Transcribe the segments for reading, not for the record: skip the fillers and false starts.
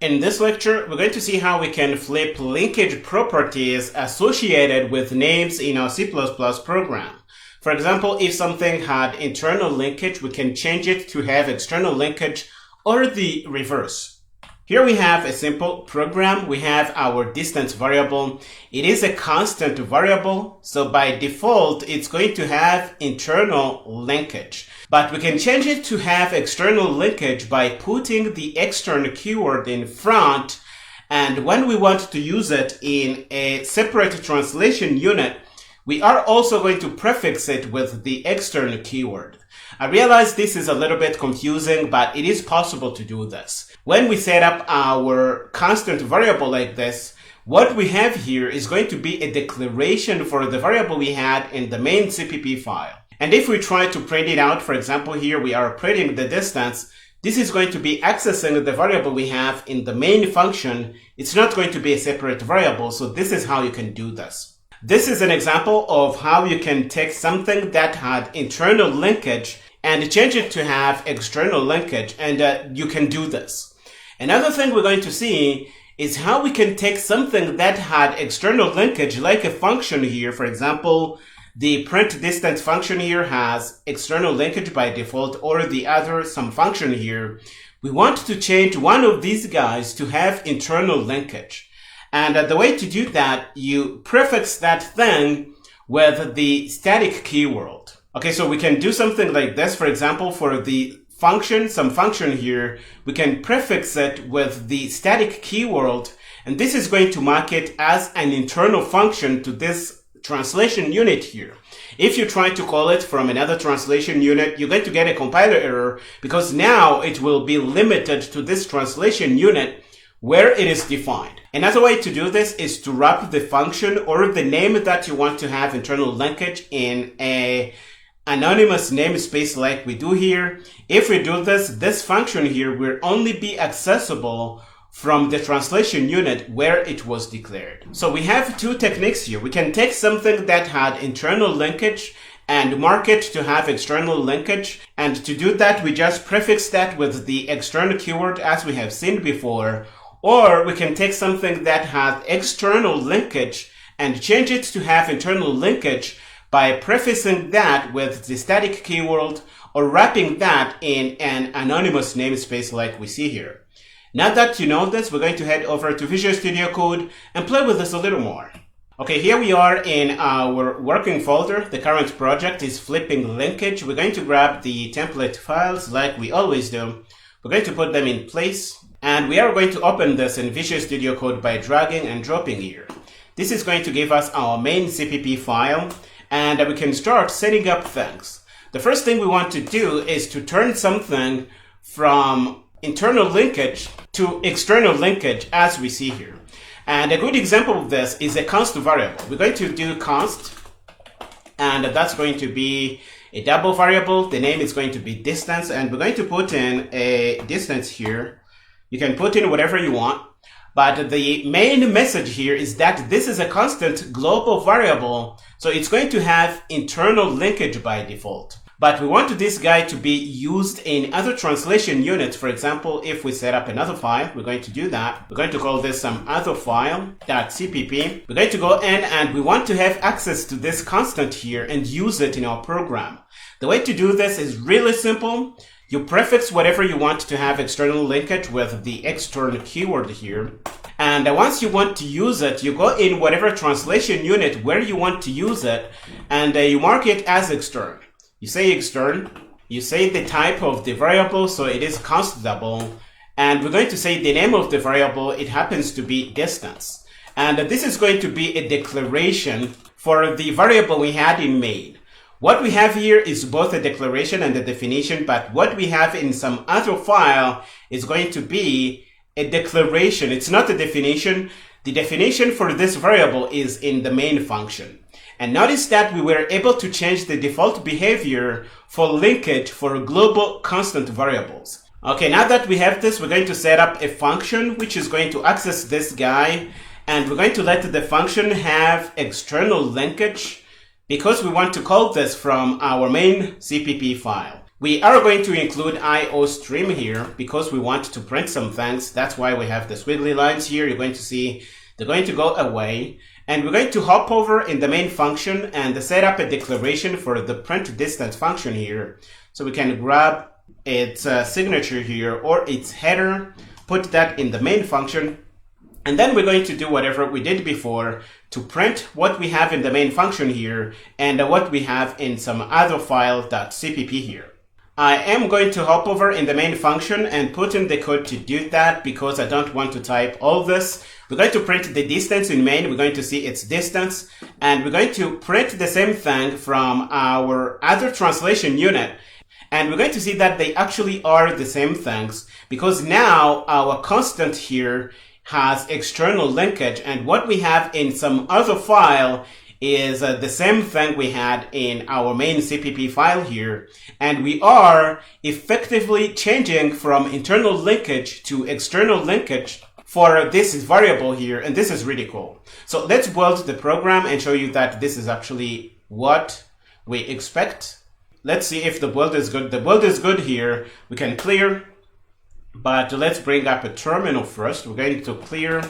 In this lecture, we're going to see how we can flip linkage properties associated with names in our C++ program. For example, if something had internal linkage, we can change it to have external linkage or the reverse. Here we have a simple program. We have our distance variable. It is a constant variable, so by default, it's going to have internal linkage. But we can change it to have external linkage by putting the external keyword in front. And when we want to use it in a separate translation unit, we are also going to prefix it with the external keyword. I realize this is a little bit confusing, but it is possible to do this. When we set up our constant variable like this, what we have here is going to be a declaration for the variable we had in the main CPP file. And if we try to print it out, for example, here we are printing the distance, this is going to be accessing the variable we have in the main function. It's not going to be a separate variable, so this is how you can do this. This is an example of how you can take something that had internal linkage and change it to have external linkage, and you can do this. Another thing we're going to see is how we can take something that had external linkage, like a function here. For example, the print distance function here has external linkage by default, or the other, some function here. We want to change one of these guys to have internal linkage. And the way to do that, you prefix that thing with the static keyword. Okay, so we can do something like this. For example, for the function, some function here, we can prefix it with the static keyword, and this is going to mark it as an internal function to this translation unit here. If you try to call it from another translation unit, you're going to get a compiler error because now it will be limited to this translation unit where it is defined. Another way to do this is to wrap the function or the name that you want to have internal linkage in a anonymous namespace like we do here. If we do this, this function here will only be accessible from the translation unit where it was declared. So we have two techniques here. We can take something that had internal linkage and mark it to have external linkage. And to do that, we just prefix that with the external keyword as we have seen before. Or we can take something that has external linkage and change it to have internal linkage by prefixing that with the static keyword or wrapping that in an anonymous namespace like we see here. Now that you know this, we're going to head over to Visual Studio Code and play with this a little more. Okay, here we are in our working folder. The current project is flipping linkage. We're going to grab the template files like we always do. We're going to put them in place, and we are going to open this in Visual Studio Code by dragging and dropping here. This is going to give us our main CPP file, and we can start setting up things. The first thing we want to do is to turn something from internal linkage to external linkage as we see here. And a good example of this is a const variable. We're going to do const, and that's going to be a double variable. The name is going to be distance, and we're going to put in a distance here. You can put in whatever you want, but the main message here is that this is a constant global variable, so it's going to have internal linkage by default. But we want this guy to be used in other translation units. For example, if we set up another file, we're going to do that. We're going to call this some other file, .cpp. We're going to go in and we want to have access to this constant here and use it in our program. The way to do this is really simple. You prefix whatever you want to have external linkage with the external keyword here. And once you want to use it, you go in whatever translation unit where you want to use it, and you mark it as external. You say external, you say the type of the variable, so it is const double, and we're going to say the name of the variable. It happens to be distance. And this is going to be a declaration for the variable we had in main. What we have here is both a declaration and a definition, but what we have in some other file is going to be a declaration. It's not a definition. The definition for this variable is in the main function. And notice that we were able to change the default behavior for linkage for global constant variables. Okay, now that we have this, we're going to set up a function which is going to access this guy, and we're going to let the function have external linkage because we want to call this from our main CPP file. We are going to include IO stream here because we want to print some things. That's why we have the squiggly lines here. You're going to see they're going to go away. And we're going to hop over in the main function and set up a declaration for the print distance function here. So we can grab its signature here or its header, put that in the main function. And then we're going to do whatever we did before to print what we have in the main function here and what we have in some other file .cpp here. I am going to hop over in the main function and put in the code to do that because I don't want to type all this. We're going to print the distance in main. We're going to see its distance, and we're going to print the same thing from our other translation unit. And we're going to see that they actually are the same things because now our constant here has external linkage, and what we have in some other file is the same thing we had in our main CPP file here. And we are effectively changing from internal linkage to external linkage for this variable here. And this is really cool. So let's build the program and show you that this is actually what we expect. Let's see if the build is good. The build is good here. We can clear, but let's bring up a terminal first. We're going to clear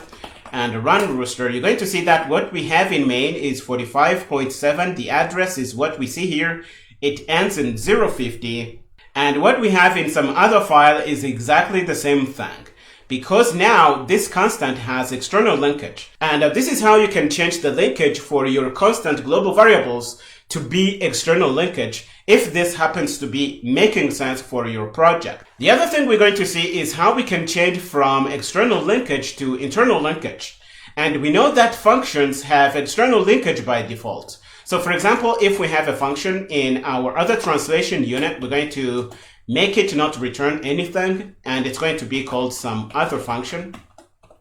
and run Rooster. You're going to see that what we have in main is 45.7. The address is what we see here. It ends in 050. And what we have in some other file is exactly the same thing, because now this constant has external linkage. And this is how you can change the linkage for your constant global variables to be external linkage if this happens to be making sense for your project. The other thing we're going to see is how we can change from external linkage to internal linkage. And we know that functions have external linkage by default. So for example, if we have a function in our other translation unit, we're going to make it not return anything, and it's going to be called some other function.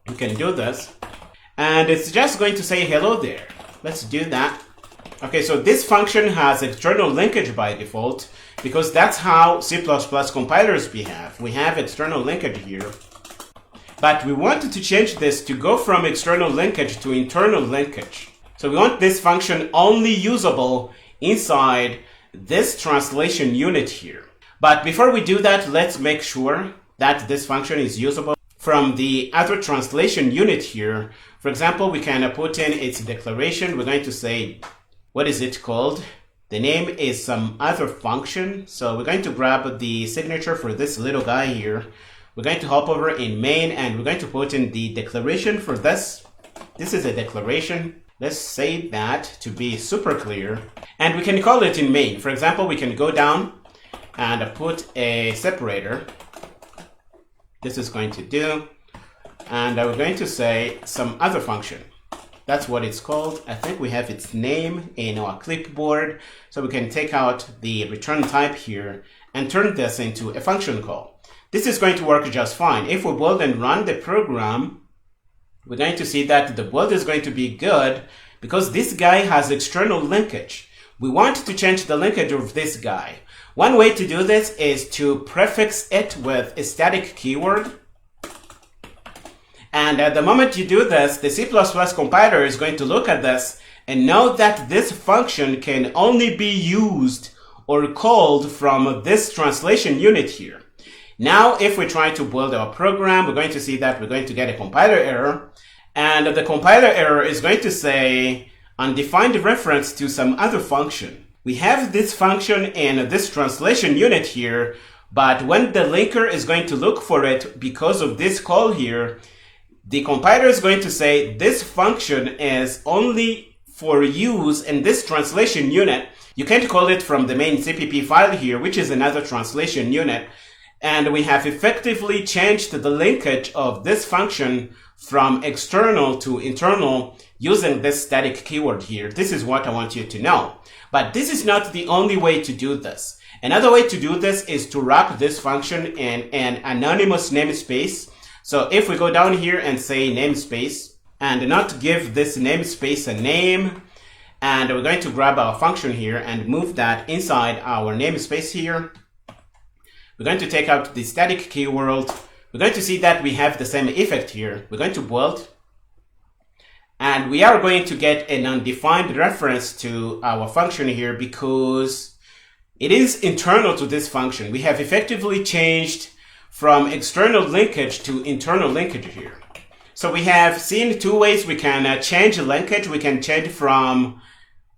We can do this, and it's just going to say hello there. Let's do that. Okay, so this function has external linkage by default because that's how C++ compilers behave. We have external linkage here, but we wanted to change this to go from external linkage to internal linkage. So we want this function only usable inside this translation unit here. But before we do that, let's make sure that this function is usable from the other translation unit here. For example, we can put in its declaration. We're going to say, what is it called? The name is some other function. So we're going to grab the signature for this little guy here. We're going to hop over in main and we're going to put in the declaration for this. This is a declaration. Let's save that to be super clear. And we can call it in main. For example, we can go down and put a separator. This is going to do. And we're going to say some other function. That's what it's called. I think we have its name in our clipboard. So we can take out the return type here and turn this into a function call. This is going to work just fine. If we build and run the program, we're going to see that the build is going to be good because this guy has external linkage. We want to change the linkage of this guy. One way to do this is to prefix it with a static keyword. And at the moment you do this, the C++ compiler is going to look at this and know that this function can only be used or called from this translation unit here. Now, if we try to build our program, we're going to see that we're going to get a compiler error. And the compiler error is going to say undefined reference to some other function. We have this function in this translation unit here, but when the linker is going to look for it because of this call here, the compiler is going to say this function is only for use in this translation unit. You can't call it from the main CPP file here, which is another translation unit. And we have effectively changed the linkage of this function from external to internal using this static keyword here. This is what I want you to know. But this is not the only way to do this. Another way to do this is to wrap this function in an anonymous namespace. So if we go down here and say namespace and not give this namespace a name, and we're going to grab our function here and move that inside our namespace here. We're going to take out the static keyword. We're going to see that we have the same effect here. We're going to build, and we are going to get an undefined reference to our function here because It is internal to this function. We have effectively changed from external linkage to internal linkage here. So we have seen two ways we can change linkage. We can change from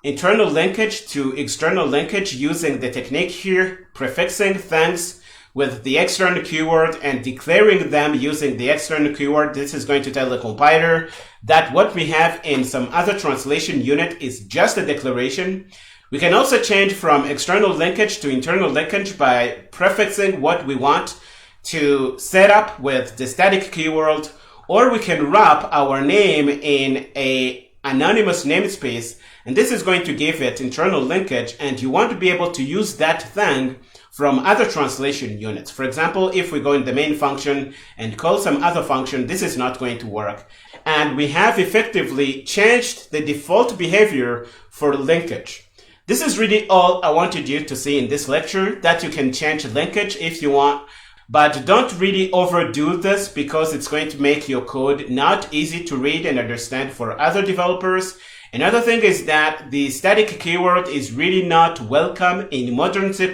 internal linkage to external linkage using the technique here, prefixing things with the external keyword and declaring them using the external keyword. This is going to tell the compiler that what we have in some other translation unit is just a declaration. We can also change from external linkage to internal linkage by prefixing what we want to set up with the static keyword, or we can wrap our name in an anonymous namespace, and this is going to give it internal linkage, and you want to be able to use that thing from other translation units. For example, if we go in the main function and call some other function, this is not going to work. And we have effectively changed the default behavior for linkage. This is really all I wanted you to see in this lecture, that you can change linkage if you want, but don't really overdo this because it's going to make your code not easy to read and understand for other developers. Another thing is that the static keyword is really not welcome in modern C++.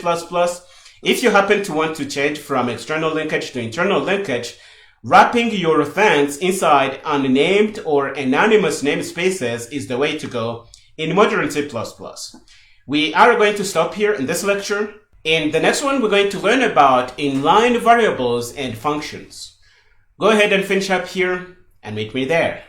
If you happen to want to change from external linkage to internal linkage, wrapping your things inside unnamed or anonymous namespaces is the way to go in modern C++. We are going to stop here in this lecture. In the next one, we're going to learn about inline variables and functions. Go ahead and finish up here and meet me there.